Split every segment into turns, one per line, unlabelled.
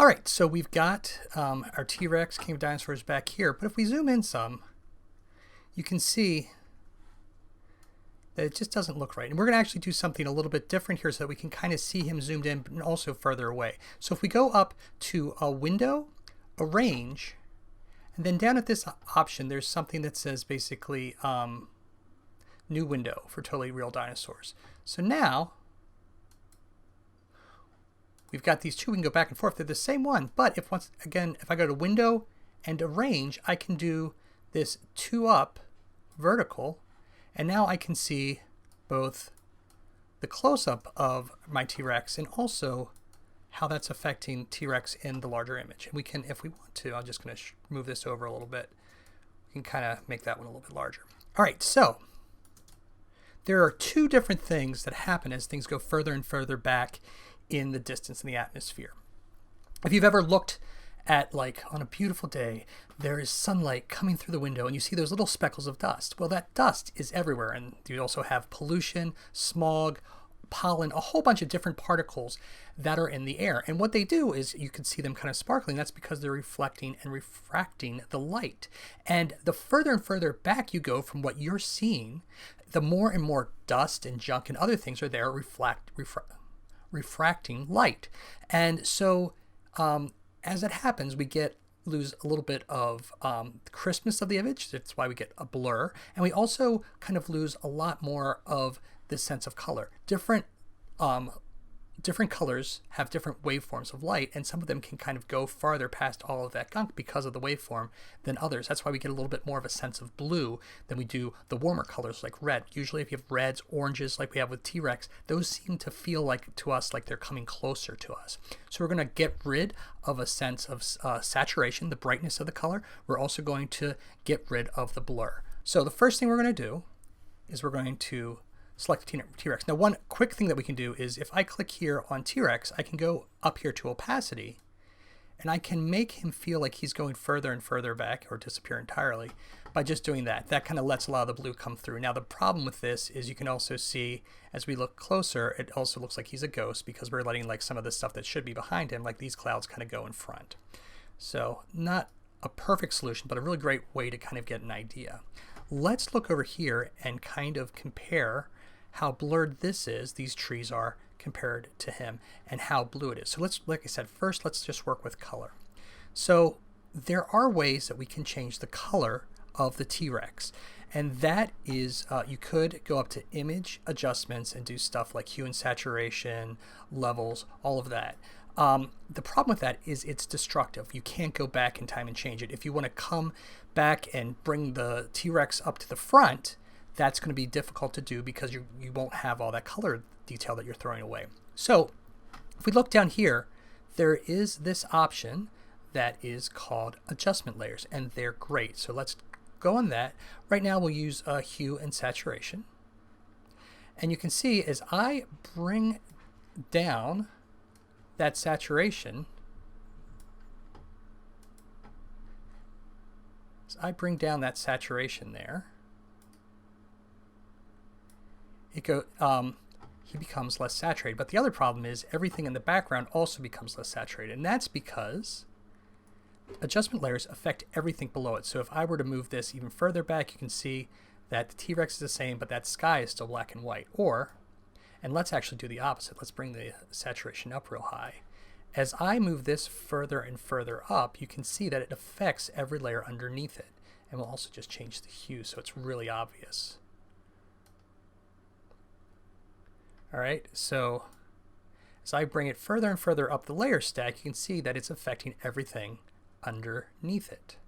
All right, so we've got our T-Rex, King of Dinosaurs back here, but if we zoom in some, you can see that it just doesn't look right. And we're going to actually do something a little bit different here so that we can kind of see him zoomed in, but also further away. So if we go up to a window, arrange, and then down at this option, there's something that says basically new window for totally real dinosaurs. So now we've got these two. We can go back and forth. They're the same one, but if I go to window and arrange, I can do this 2 up vertical, and now I can see both the close-up of my T-Rex and also how that's affecting T-Rex in the larger image. And we can, if we want to, I'm just going to move this over a little bit. We can kind of make that one a little bit larger. All right, so there are 2 different things that happen as things go further and further back in the distance in the atmosphere. If you've ever looked at, like, on a beautiful day, there is sunlight coming through the window and you see those little speckles of dust. Well, that dust is everywhere, and you also have pollution, smog, pollen, a whole bunch of different particles that are in the air. And what they do is you can see them kind of sparkling. That's because they're reflecting and refracting the light. And the further and further back you go from what you're seeing, the more and more dust and junk and other things are there refracting light. And so as it happens, we lose a little bit of the crispness of the image. That's why we get a blur. And we also kind of lose a lot more of this sense of color. Different colors have different waveforms of light, and some of them can kind of go farther past all of that gunk because of the waveform than others. That's why we get a little bit more of a sense of blue than we do the warmer colors like red. Usually if you have reds, oranges like we have with T-Rex, those seem to feel like to us like they're coming closer to us. So we're going to get rid of a sense of saturation, the brightness of the color. We're also going to get rid of the blur. So the first thing we're going to do is we're going to select T-Rex. Now, one quick thing that we can do is if I click here on T-Rex, I can go up here to opacity, and I can make him feel like he's going further and further back or disappear entirely by just doing that. That kind of lets a lot of the blue come through. Now, the problem with this is you can also see as we look closer, it also looks like he's a ghost because we're letting like some of the stuff that should be behind him, like these clouds, kind of go in front. So not a perfect solution, but a really great way to kind of get an idea. Let's look over here and kind of compare how blurred these trees are compared to him, and how blue it is. So let's, like I said, first let's just work with color. So there are ways that we can change the color of the T-Rex, and that is you could go up to image adjustments and do stuff like hue and saturation, levels, all of that. The problem with that is it's destructive. You can't go back in time and change it. If you want to come back and bring the T-Rex up to the front, that's going to be difficult to do because you won't have all that color detail that you're throwing away. So if we look down here, there is this option that is called adjustment layers, and they're great. So let's go on that. Right now we'll use hue and saturation. And you can see as I bring down that saturation, there, he becomes less saturated. But the other problem is everything in the background also becomes less saturated, and that's because adjustment layers affect everything below it. So if I were to move this even further back, you can see that the T-Rex is the same, but that sky is still black and white. And let's actually do the opposite. Let's bring the saturation up real high. As I move this further and further up, you can see that it affects every layer underneath it. And we'll also just change the hue so it's really obvious. All right, so as I bring it further and further up the layer stack, you can see that it's affecting everything underneath it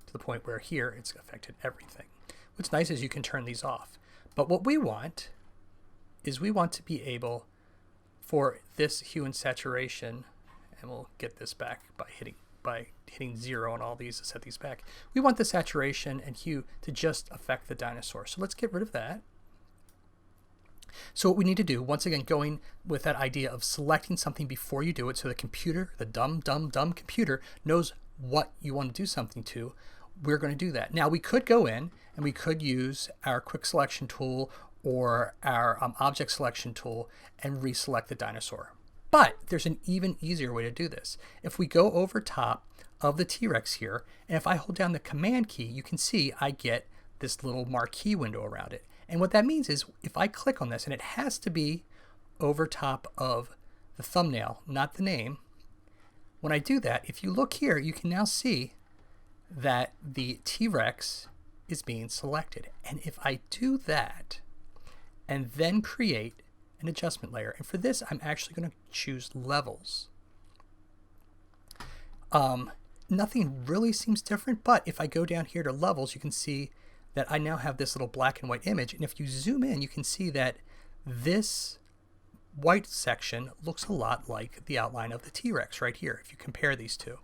to the point where here it's affected everything. What's nice is you can turn these off. But what we want is we want to be able for this hue and saturation, and we'll get this back by hitting 0 on all these to set these back. We want the saturation and hue to just affect the dinosaur. So let's get rid of that. So what we need to do, once again, going with that idea of selecting something before you do it, so the computer, the dumb computer, knows what you want to do something to, we're going to do that. Now we could go in and we could use our quick selection tool or our object selection tool and reselect the dinosaur. But there's an even easier way to do this. If we go over top of the T-Rex here, and if I hold down the Command key, you can see I get this little marquee window around it. And what that means is if I click on this, and it has to be over top of the thumbnail, not the name, when I do that, if you look here, you can now see that the T-Rex is being selected. And if I do that and then create an adjustment layer, and for this I'm actually going to choose levels. Nothing really seems different, but if I go down here to levels, you can see that I now have this little black and white image, and if you zoom in, you can see that this white section looks a lot like the outline of the T-Rex right here if you compare these two.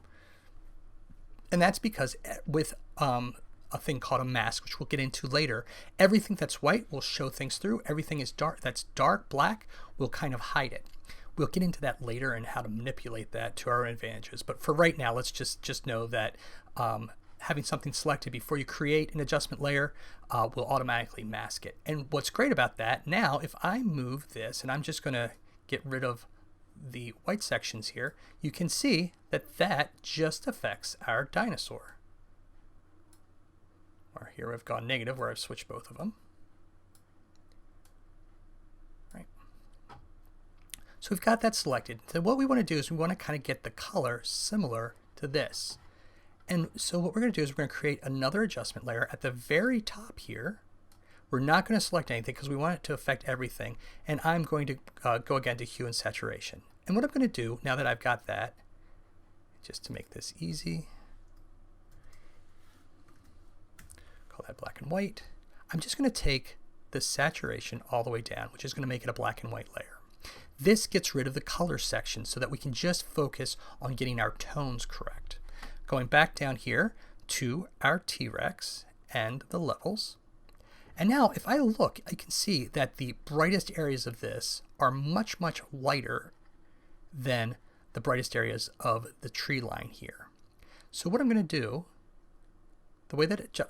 And that's because with a thing called a mask, which we'll get into later, everything that's white will show things through. Everything is dark, that's dark black, will kind of hide it. We'll get into that later and how to manipulate that to our advantages. But for right now, let's just know that having something selected before you create an adjustment layer will automatically mask it. And what's great about that, now if I move this, and I'm just going to get rid of the white sections here, you can see that that just affects our dinosaur. Or here I've gone negative where I've switched both of them. Right. So we've got that selected. So what we want to do is we want to kind of get the color similar to this. And so what we're going to do is we're going to create another adjustment layer at the very top here. We're not going to select anything because we want it to affect everything. And I'm going to go again to Hue and Saturation. And what I'm going to do now that I've got that, just to make this easy, call that black and white. I'm just going to take the saturation all the way down, which is going to make it a black and white layer. This gets rid of the color section so that we can just focus on getting our tones correct. Going back down here to our T-Rex and the levels. And now if I look, I can see that the brightest areas of this are much, much lighter than the brightest areas of the tree line here. So what I'm going to do, the way that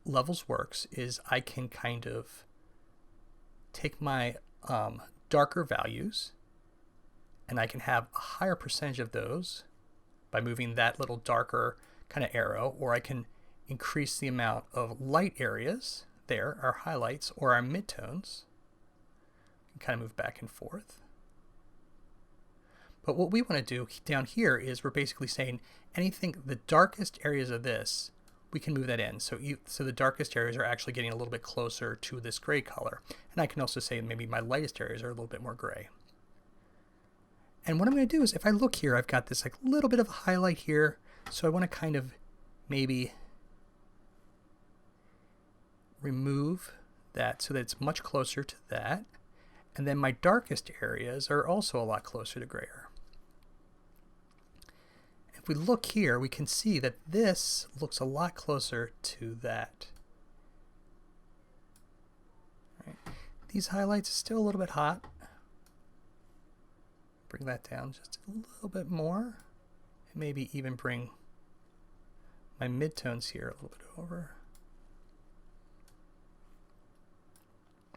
levels works is I can kind of take my darker values and I can have a higher percentage of those by moving that little darker kind of arrow, or I can increase the amount of light areas there, our highlights or our midtones. You can kind of move back and forth. But what we want to do down here is we're basically saying anything, the darkest areas of this, we can move that in. So the darkest areas are actually getting a little bit closer to this gray color. And I can also say maybe my lightest areas are a little bit more gray. And what I'm going to do is if I look here, I've got this like little bit of a highlight here. So I want to kind of maybe remove that so that it's much closer to that. And then my darkest areas are also a lot closer to grayer. If we look here, we can see that this looks a lot closer to that. Right. These highlights are still a little bit hot. Bring that down just a little bit more. And maybe even bring my midtones here a little bit over.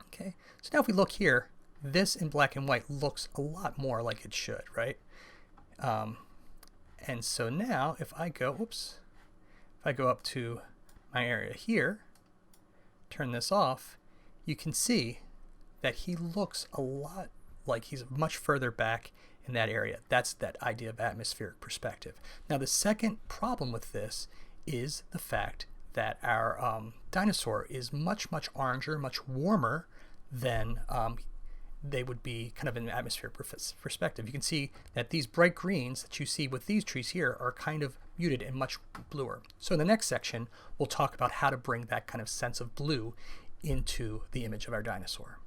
Okay, so now if we look here, this in black and white looks a lot more like it should, right? And so now if I go, if I go up to my area here, turn this off, you can see that he looks a lot like he's much further back in that area. That's that idea of atmospheric perspective. Now the second problem with this is the fact that our dinosaur is much, much oranger, much warmer than they would be kind of in an atmospheric perspective. You can see that these bright greens that you see with these trees here are kind of muted and much bluer. So in the next section, we'll talk about how to bring that kind of sense of blue into the image of our dinosaur.